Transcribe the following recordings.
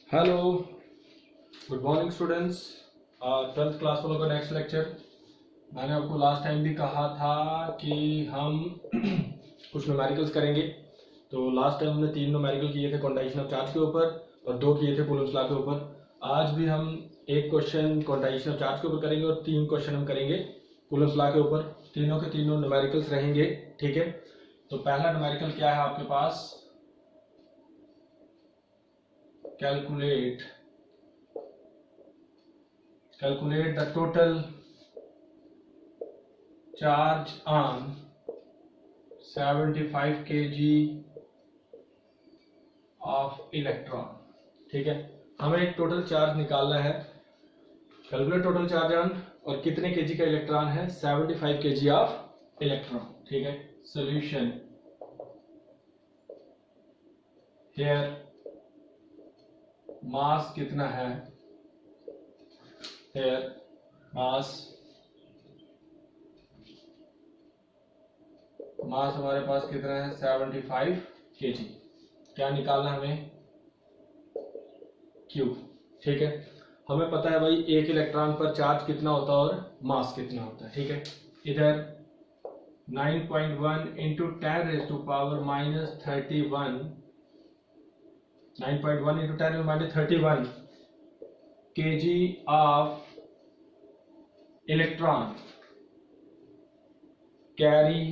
Hello, good morning students. 12th class वालों का next lecture. मैंने आपको लास्ट टाइम भी कहा था कि हम कुछ न्यूमेरिकल्स करेंगे। तो लास्ट टाइम हमने 3 न्यूमेरिकल किए थे क्वांटाइजेशन ऑफ चार्ज के ऊपर और 2 किए थे कूलम्ब्स लॉ के ऊपर। आज भी हम एक क्वेश्चन क्वांटाइजेशन ऑफ चार्ज के ऊपर करेंगे और 3 क्वेश्चन हम करेंगे कूलम्ब्स लॉ के ऊपर। तीनों के तीनों न्यूमेरिकल्स रहेंगे, ठीक है। तो पहला न्यूमेरिकल क्या है आपके पास? Calculate the total charge on 75 kg of electron। ठीक है, हमें एक टोटल चार्ज निकालना है। कैलकुलेट टोटल चार्ज ऑन, और कितने केजी का इलेक्ट्रॉन है? 75 kg ऑफ इलेक्ट्रॉन। ठीक है, सॉल्यूशन हियर मास कितना है? हियर मास हमारे पास कितना है? 75 kg। क्या निकालना हमें? Q। ठीक है, हमें पता है भाई एक इलेक्ट्रॉन पर चार्ज कितना होता है और मास कितना होता है। ठीक है, इधर 9.1 into 10 raise to power minus 31, 9.1 into 10 minus 31 kg of electron carry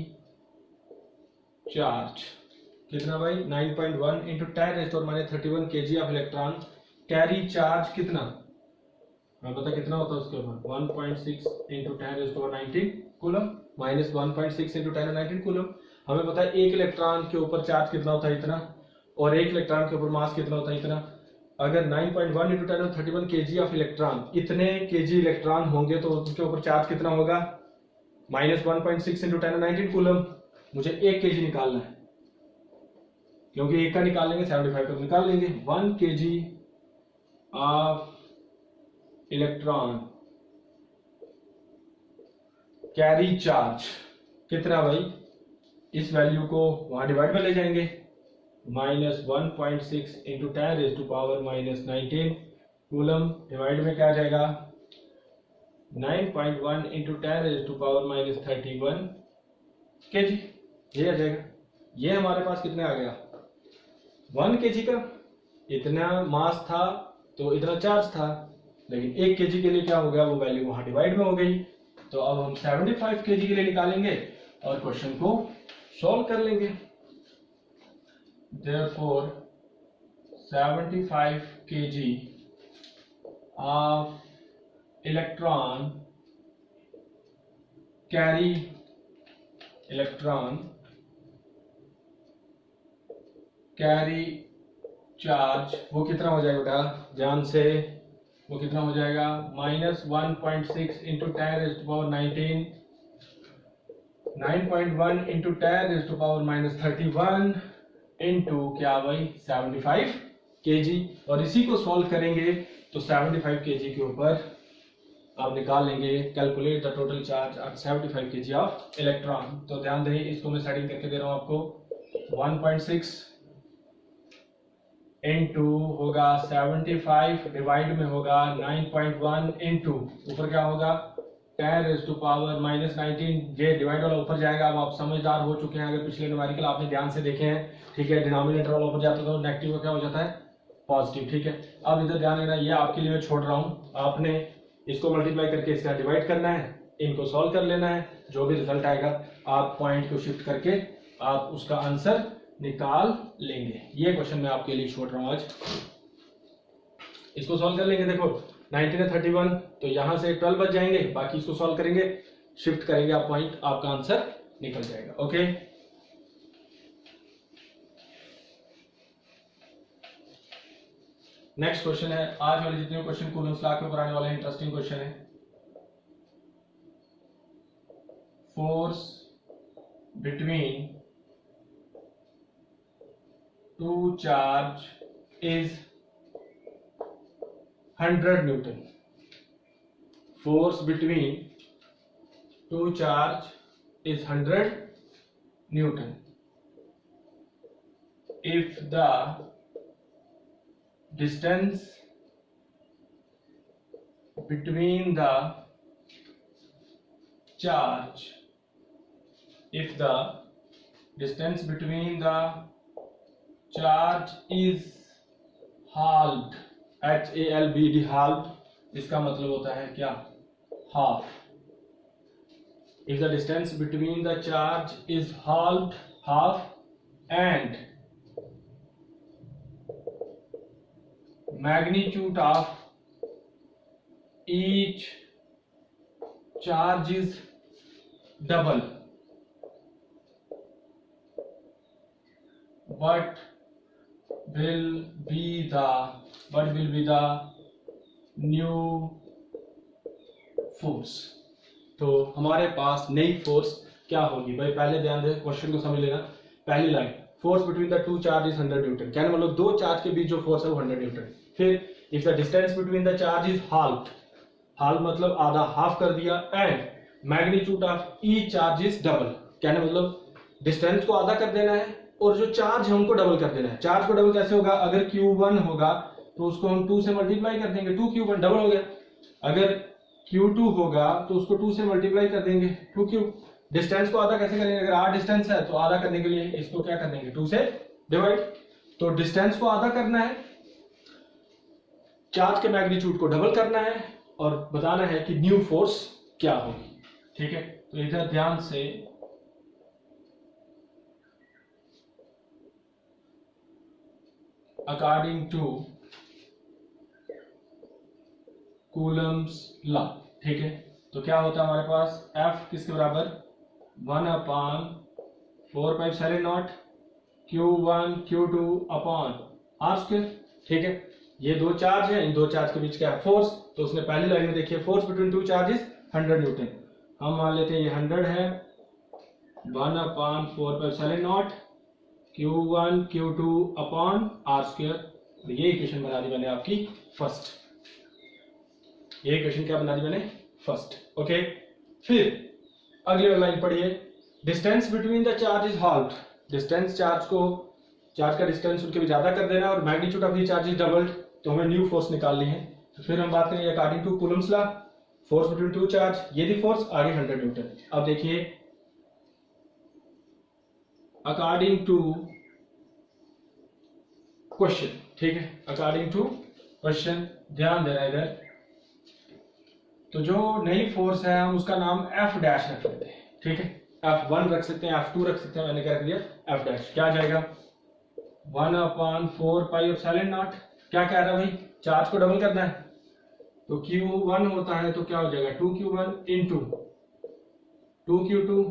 charge. कितना भाई? 9.1 into 10 raise to minus 31 kg of electron carry charge. कितना हमें पता कितना होता है उसके ऊपर? 1.6 into 10 raise to 19 coulomb minus 1.6 into 10 19 coulomb. हमें पता है एक इलेक्ट्रॉन के ऊपर चार्ज कितना होता है? इतना। और एक इलेक्ट्रॉन के ऊपर मास कितना होता है? इतना। अगर 9.1 इंटू 10 31 kg ऑफ इलेक्ट्रॉन, इतने kg इलेक्ट्रॉन होंगे तो उसके ऊपर चार्ज कितना होगा? Minus 1.6 into 10 19 coulomb. मुझे 1 kg निकालना है, क्योंकि एक का निकाल लेंगे 75 का निकाल लेंगे। 1 kg of electron carry charge कितना भाई? इस वैल्यू को वहां डिवाइड में ले जाएंगे। Minus 1.6 into 10 raise to power minus 19 coulomb divide में क्या आ जाएगा? 9.1 into 10 raise to power minus 31 kg। ये आ जाएगा। ये हमारे पास कितने आ गया? 1 kg का। इतना मास था तो इतना चार्ज था, लेकिन 1 kg के लिए क्या हो गया? वो वैल्यू वहां डिवाइड में हो गई। तो अब हम 75 kg के लिए निकालेंगे और क्वेश्चन को सॉल्व कर लेंगे। Therefore 75 kg of electron carry charge, वो कितना हो जाएगा बेटा? ध्यान से, वो कितना हो जाएगा? Minus 1.6 into 10 raise to power 19, 9.1 into 10 raise to power minus 31 into क्या भाई? 75 kg। और इसी को सॉल्व करेंगे तो 75 kg के ऊपर आप निकाल लेंगे calculate the total charge on 75 kg of electron. तो ध्यान दें, इसको मैं सेटिंग करके दे रहा हूं आपको। 1.6 इंटू होगा 75 डिवाइड में होगा 9.1 इंटू ऊपर क्या होगा? 10 रेज़ टू पावर माइनस 19। ये डिवाइड वाला ऊपर जाएगा। अब आप समझदार हो चुके हैं, अगर पिछले न्यूमेरिकल आपने ध्यान से देखे हैं। ठीक है, डिनोमिनेटर वाला ऊपर जाता है तो नेगेटिव का क्या हो जाता है? पॉजिटिव। ठीक है, अब इधर ध्यान देना, ये आपके लिए मैं छोड़ रहा हूं। आपने इसको मल्टीप्लाई करके इसका डिवाइड करना है, इनको सॉल्व कर लेना है। जो भी रिजल्ट आएगा आप पॉइंट को शिफ्ट करके आप उसका आंसर निकाल लेंगे। ये क्वेश्चन मैं आपके लिए छोड़ रहा हूं आज। इसको सॉल्व कर लेंगे। देखो 19 है 31, तो यहां से 12 बच जाएंगे। बाकी इसको सॉल्व करेंगे, शिफ्ट करेंगे आप पॉइंट, आपका आंसर निकल जाएगा। ओके, नेक्स्ट क्वेश्चन है। आज वाले जितने क्वेश्चन कूलम्ब्स लॉ के ऊपर आने वाले हैं, इंटरेस्टिंग क्वेश्चन है। Force between two charge is 100 Newton. Force between two charge is 100 Newton if the distance between the charge, if the distance between the charge is halved, HALBD halved, इसका मतलब होता है क्या, half. If the distance between the charge is halved, half, and magnitude of each charge is double, what will be the new force. तो हमारे पास नई force क्या होगी भाई, पहले ध्यान दे, क्वेश्चन को समझ लेना. पहली line, force between the two charge is 100 Newton, कहने मतलब दो चार्ज के बीच जो फोर्स है वो 100 न्यूटन. फिर if the distance between the charge is half, half मतलब आधा, हाफ कर दिया, and magnitude of each charge is double, कहने मतलब डिस्टेंस को आधा कर देना है और जो चार्ज है उनको डबल कर देना है. चार्ज को डबल कैसे होगा, अगर Q1 होगा तो उसको हम 2 से मल्टीप्लाई कर देंगे, 2Q1 डबल हो गया. अगर Q2 होगा तो उसको 2 से मल्टीप्लाई कर देंगे, 2Q. डिस्टेंस को आधा कैसे करेंगे, अगर R डिस्टेंस है तो आधा करने के लिए इसको क्या कर देंगे, 2 से डिवाइड. तो डिस्टेंस को आधा करना है, चार्ज के मैग्नीट्यूड को डबल करना है और बताना है कि न्यू फोर्स क्या होगी. ठीक है, तो इधर ध्यान से अकॉर्डिंग टू कूलम्स लॉ. ठीक है, तो क्या होता है हमारे पास, F किसके बराबर, 1/4πε0 Q1 Q2 upon R square. ठीक है, ये दो चार्ज है, इन दो चार्ज के बीच क्या है, फोर्स. तो उसने पहली लाइन में देखिए, force between two charges 100 Newton. हम मान लेते हैं ये 100 है, 1/4πε0 Q1 Q2 upon R square. ये इक्वेशन बना दी मैंने आपकी फर्स्ट. ये इक्वेशन क्या बना दी मैंने, फर्स्ट. ओके, फिर अगली लाइन पढ़िए, distance between the charge is half. Distance charge का डिस्टेंस उनके बीच ज्यादा कर देना और magnitude of the charge is doubled. तो हमें न्यू फोर्स निकालनी है. तो फिर हम बात करेंगे according to Coulomb's law, force between two charge, ये थी फोर्स, आगे 100 न्यूटन. अब देखिए अकॉर्डिंग टू क्वेश्चन. ठीक है, अकॉर्डिंग टू क्वेश्चन, ध्यान देना इधर. तो जो नई फोर्स है हम उसका नाम F डैश रख लेते हैं. ठीक है, F1 रख सकते हैं, F2 रख सकते हैं, मैंने क्या रख दिया, F डैश. क्या आ जाएगा, 1/4πε0. क्या कह रहा है भाई, चार्ज को डबल करना है. तो Q1 होता है तो क्या हो जाएगा, 2Q1 इंटू 2Q2,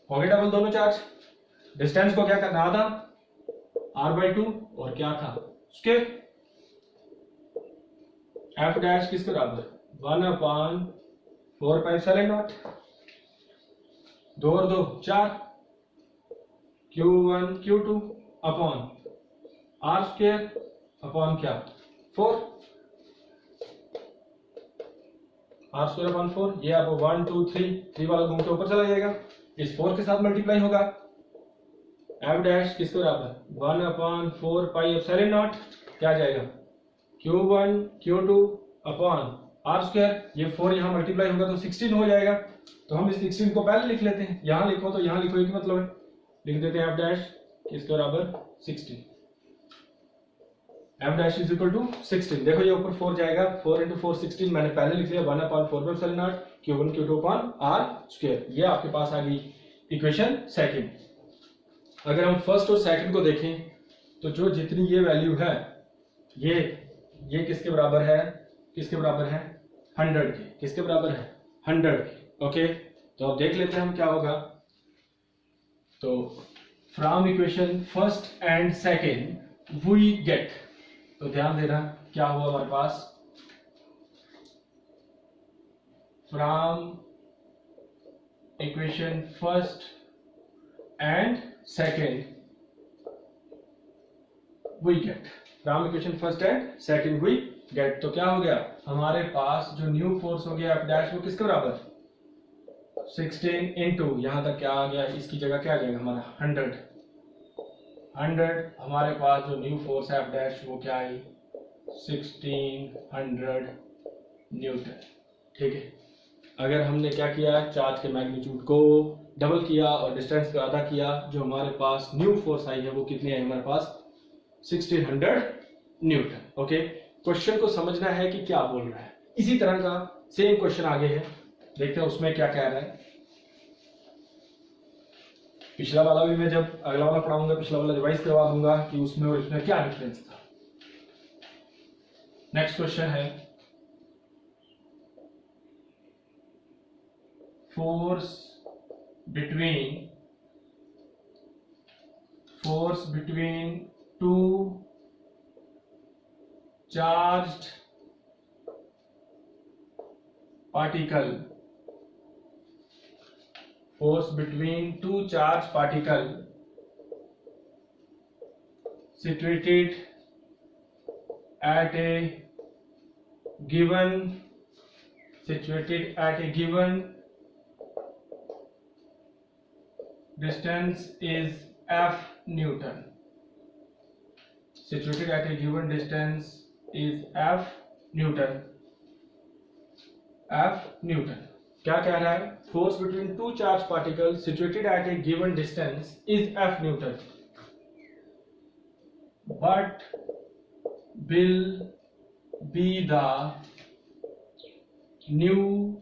हो गए डबल दोनों चार्ज. डिस्टेंस को क्या करना, आधा, R/2, और क्या था उसके F डैश किसके बराबर, 1/4πε0, 2 और 2 4, Q1 Q2 upon R square upon क्या, 4, R स्क्वायर अपॉन 4. ये आपको 1 2 3 वाला घूम के ऊपर चला जाएगा, इस 4 के साथ मल्टीप्लाई होगा. F डैश किसके बराबर, 1/4πε0, क्या आ जाएगा, Q1 Q2 upon R square. ये 4 यहाँ मल्टीप्लाई होगा तो 16 हो जाएगा. तो हम इस 16 को पहले लिख लेते हैं, यहाँ लिखो तो यहाँ लिखो, एक मतलब है, लिख देते हैं F डैश किसके बराबर, 16. F dash is equal to 16. देखो ये ऊपर 4 जाएगा, 4 × 4 16, मैंने पहले लिख लिया 1/4πε0 Q1 Q2 upon R square. ये आपके पास आ गई इक्वेशन सेकंड. अगर हम फर्स्ट और सेकंड को देखें तो जो जितनी ये वैल्यू है, ये किसके बराबर है, किसके बराबर है, 100 के. किसके बराबर है, 100 के. ओके, तो अब देख लेते हैं हम क्या होगा. तो from equation first and second we get, तो ध्यान देना क्या हुआ हमारे पास, from equation first and second we get, from equation first and second we get. तो क्या हो गया, हमारे पास जो न्यू फोर्स हो गया F डैश, वो किसके बराबर, 16 इंटू यहां तक क्या आ गया, इसकी जगह क्या आ जाएगा हमारा 100. हमारे पास जो न्यू फोर्स है F डैश, वो क्या आई, 1600 न्यूटन। ठीक है, अगर हमने क्या किया, चार्ज के मैग्नीट्यूड को डबल किया और डिस्टेंस को आधा किया, जो हमारे पास न्यू फोर्स आई है वो कितनी आई हमारे पास 1600 न्यूटन। ओके, क्वेश्चन को समझना है कि क्या बोल रहा है। इसी तरह का सेम क्वेश्चन आगे है, देखते हैं उसमें क्या कह रहा है। पिछला वाला भी मैं जब अगला वाला पढ़ाऊंगा, पिछला वाला रिवाइज करवा दूंगा कि उसमें और इसमें क्या डिफरेंस था। नेक्स्ट क्वेश्चन है, force between two charged particle, force between two charged particle situated at a given distance is F Newton. Situated at a given distance is F Newton. F Newton. क्या कह रहा है? Force between two charged particles situated at a given distance is F Newton. But will be the new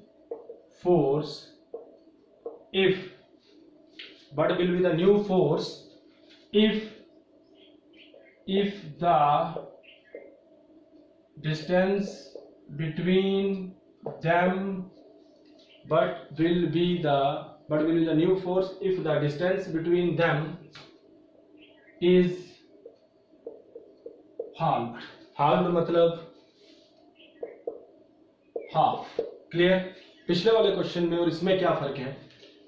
force if the distance between them is halved मतलब half. Clear? पिछले वाले question में और इसमें क्या फर्क है?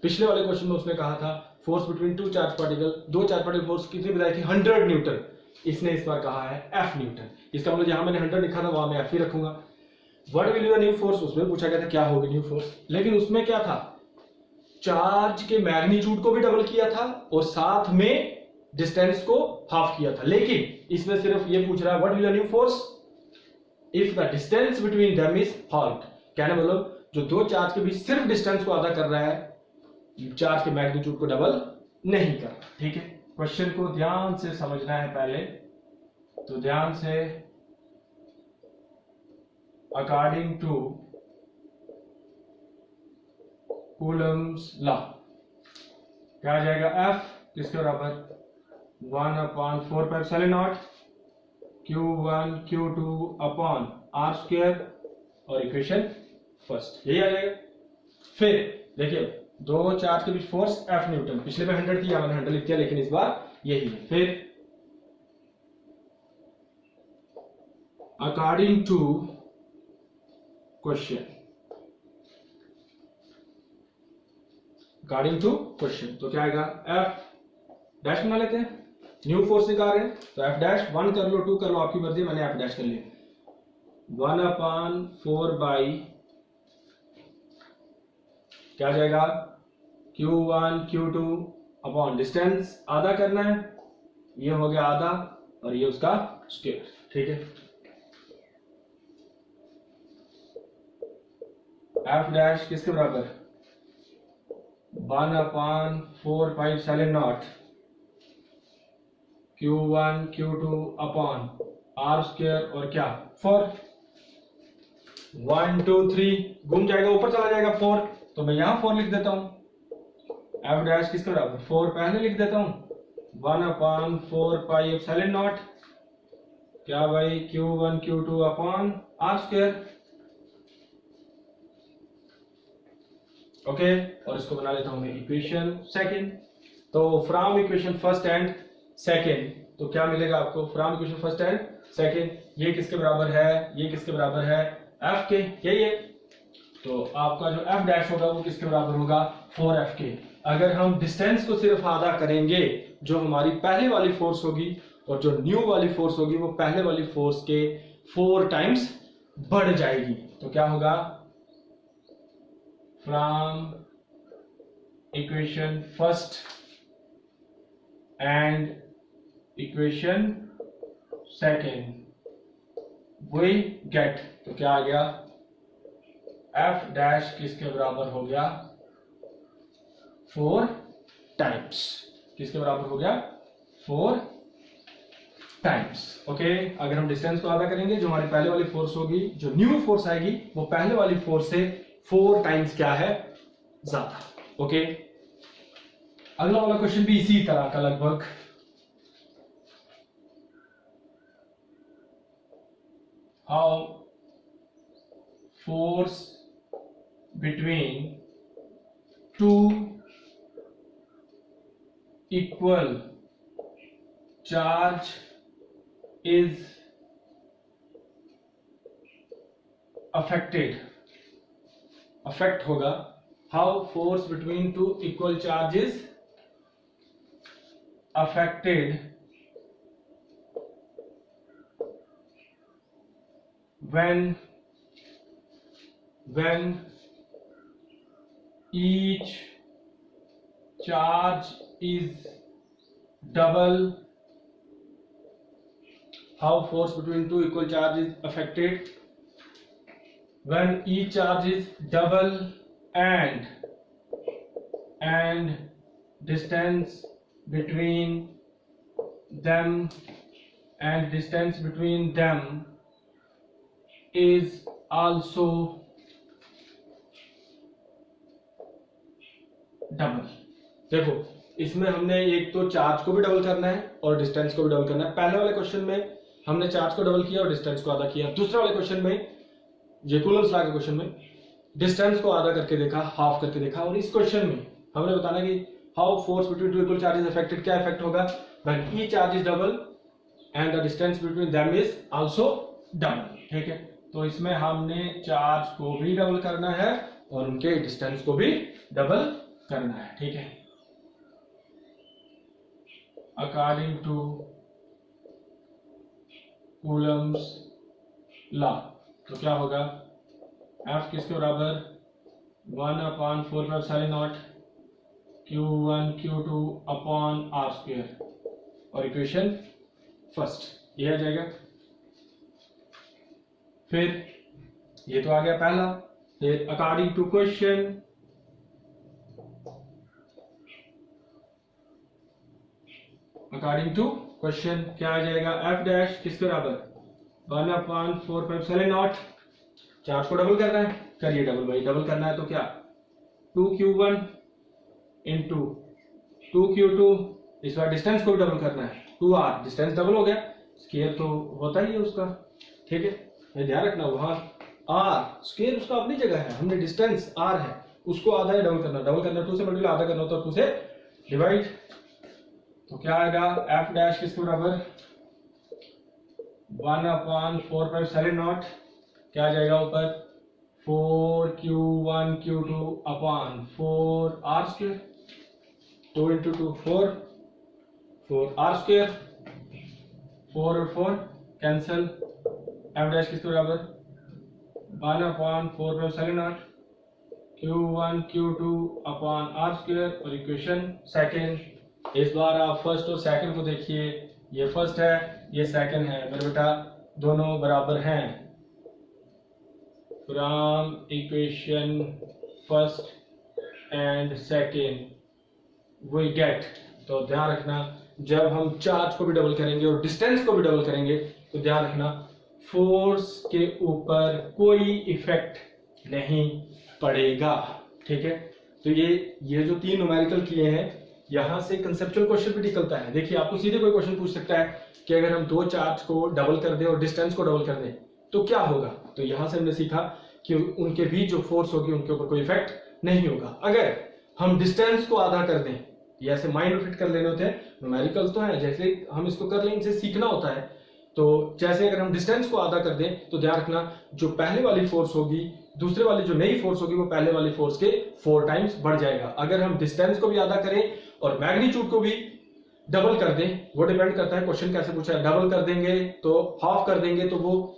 पिछले वाले क्वेश्चन में उसने कहा था force between two charge particle, दो चार्ज पार्टिकल फोर्स कितनी बताई थी 100 न्यूटन। इसने इस बार कहा है F न्यूटन। इसका मतलब जहां मैंने 100 लिखा था वहां मैं F ही रखूंगा। What will be the new force, उसमें पूछा गया था क्या होगी न्यू फोर्स, लेकिन उसमें क्या था, चार्ज के मैग्नीट्यूड को भी डबल किया था और साथ में डिस्टेंस को हाफ किया था। लेकिन इसमें सिर्फ ये पूछ रहा है what will be the new force if the distance between them is half. कहने मतलब जो दो चार्ज के बीच सिर्फ डिस्टेंस को आधा कर रहा है, चार्ज के मैग्नीट्यूड को डबल नहीं कर रहा। ठीक है, क्वेश्चन को ध्यान से समझना है पहले, तो ध्यान से, अकॉर्डिंग टू कूलम्स लॉ क्या आ जाएगा, F किसके बराबर 1/4πε0 Q1 Q2 upon R square और इक्वेशन फर्स्ट, यही आ जाएगा। फिर देखिए दो चार्ज के बीच फोर्स F न्यूटन, पिछले में 100 थी, मैंने 100 लिख दिया, लेकिन इस बार यही है। फिर अकॉर्डिंग टू क्वेश्चन, तो क्या आएगा, F डैश बना लेते हैं, न्यू फोर्स निकाल रहे हैं तो F डैश 1 कर लो 2 कर लो आपकी मर्जी, मैंने F डैश कर लिया 1/4 क्या जाएगा Q1 Q2 अपॉन डिस्टेंस आधा करना है, ये हो गया आधा और ये उसका स्क्वायर। ठीक है, F डैश किसके बराबर 1/4πε0 Q1 Q2 upon R square और क्या 4, 1 2 3 घूम जाएगा ऊपर चला जाएगा 4, तो मैं यहां 4 लिख देता हूं। F डैश किसके बराबर 4 पहले लिख देता हूं 1/4πε0 क्या भाई Q1 Q2 upon R square. Okay, और इसको बना लेता हूं मैं इक्वेशन सेकंड। तो from equation first and second, तो क्या मिलेगा आपको, from equation first and second, ये किसके बराबर है, ये किसके बराबर है F के, यही है। तो आपका जो F डैश होगा वो किसके बराबर होगा 4F के। अगर हम डिस्टेंस को सिर्फ आधा करेंगे, जो हमारी पहले वाली फोर्स होगी और जो न्यू वाली फोर्स होगी वो पहले वाली फोर्स के 4 टाइम्स बढ़ जाएगी। तो क्या होगा, from equation first and equation second we get, तो क्या आ गया, एफ डैश किसके बराबर हो गया, 4 टाइम्स, किसके बराबर हो गया, 4 टाइम्स। ओके, अगर हम डिस्टेंस को आधा करेंगे, जो हमारी पहले वाली फोर्स होगी, जो न्यू फोर्स आएगी, वो पहले वाली फोर्स से 4 टाइम्स क्या है, ज्यादा। ओके, अगला वाला क्वेश्चन भी इसी तरह का लगभग, how force between 2 equal charge is affected, affect होगा, how force between two equal charges affected when each charge is double, how force between two equal charge is affected when each charge is double and distance between them is also double. देखो, इसमें हमने एक तो charge को भी double करना है और डिस्टेंस को भी डबल करना है। पहले वाले क्वेश्चन में हमने चार्ज को डबल किया और डिस्टेंस को आधा किया। दूसरे वाले क्वेश्चन में, ये कूलम्स लॉ के क्वेश्चन में, डिस्टेंस को आधा करके देखा, हाफ करके देखा। और इस क्वेश्चन में हमने बताना कि how force between two equal charges affected, क्या इफेक्ट होगा when each charge is double and the distance between them is also double. ठीक है, तो इसमें हमने चार्ज को भी डबल करना है और उनके डिस्टेंस को भी डबल करना है। ठीक है, अकॉर्डिंग टू कूलम्स लॉ, तो क्या होगा, F किसके बराबर 1/4πε0 Q1 Q2 upon R square, और इक्वेशन फर्स्ट ये आ जाएगा। फिर ये तो आ गया पहला। फिर अकॉर्डिंग टू क्वेश्चन, क्या आ जाएगा, F डैश किसके बराबर 1/4πε0, चार्ज को डबल करना है, करिए डबल भाई, डबल करना है तो क्या 2Q1 इंटू 2Q2, इस बार डिस्टेंस को भी डबल करना है, 2R, डिस्टेंस डबल हो गया, स्क्वायर तो होता ही है उसका। ठीक है, ये ध्यान रखना, वहां R स्क्वायर उसका अपनी जगह है, हमने डिस्टेंस R है उसको आधा ही डबल करना, 2 से मल्टीप्लाई आधा करना होता है, 2 से डिवाइड, तो क्या आएगा, F डैश किसके बराबर 1/4πε0, क्या आ जाएगा ऊपर 4Q1 Q2 upon 4R square, 2 into 2 4R square, 4 और 4 कैंसिल, F डैश किसके बराबर 1/4πε0 Q1 Q2 upon R square, और इक्वेशन सेकेंड। इस बार आप फर्स्ट और सेकंड को देखिए, ये फर्स्ट है ये सेकंड है, मेरे बेटा दोनों बराबर हैं। From equation first and second we get, तो ध्यान रखना जब हम चार्ज को भी डबल करेंगे और डिस्टेंस को भी डबल करेंगे तो ध्यान रखना फोर्स के ऊपर कोई इफेक्ट नहीं पड़ेगा। ठीक है, तो ये जो 3 न्यूमेरिकल किए हैं, यहां से कंसेप्चुअल क्वेश्चन भी निकलता है। देखिए, आपको सीधे कोई क्वेश्चन पूछ सकता है कि अगर हम 2 चार्ज को डबल कर दें और डिस्टेंस को डबल कर दें तो क्या होगा। तो यहां से हमने सीखा कि उनके बीच जो फोर्स होगी उनके ऊपर कोई इफेक्ट नहीं होगा। अगर हम डिस्टेंस को आधा कर दें, ये ऐसे माइंड में फिट कर लेने होते हैं, न्यूमेरिकल्स तो है, जैसे हम इसको कर लें, इनसे सीखना होता है। तो जैसे अगर हम डिस्टेंस को आधा कर दें तो ध्यान रखना जो पहले वाली फोर्स होगी, दूसरे वाली जो नई फोर्स होगी, वो पहले वाली फोर्स के 4 टाइम्स बढ़ जाएगा। अगर हम डिस्टेंस को भी आधा करें और मैग्नीट्यूड को भी डबल कर दें, वो डिपेंड करता है क्वेश्चन कैसे पूछा है। डबल कर देंगे तो हाफ कर देंगे तो वो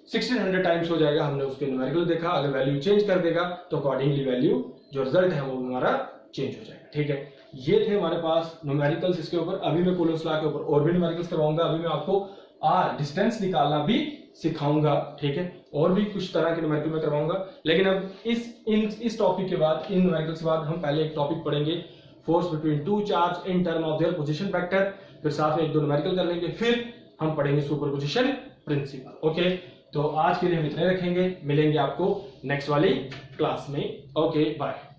1600 टाइम्स हो जाएगा, हमने उसके न्यूमेरिकल देखा। अगर वैल्यू चेंज कर देगा तो अकॉर्डिंगली वैल्यू जो रिजल्ट है वो हमारा चेंज हो जाएगा। ठीक है, ये थे हमारे पास न्यूमेरिकल्स इसके ऊपर। अभी मैं कूलम्स लॉ के ऊपर और भी न्यूमेरिकल्स करवाऊंगा। अभी मैं आपको और डिस्टेंस निकालना भी सिखाऊंगा, ठीक है। और भी कुछ तरह के न्यूमेरिकल में करवाऊंगा, लेकिन अब इस टॉपिक के बाद, इन न्यूमेरिकल्स के बाद हम पहले एक टॉपिक पढ़ेंगे, force between two charge in term of their position vector, फिर साथ में एक दो न्यूमेरिकल कर लेंगे, फिर हम पढ़ेंगे सुपरपोजिशन प्रिंसिपल। ओके, तो आज के लिए हम इतने रखेंगे, मिलेंगे आपको नेक्स्ट वाली क्लास में। Okay, bye.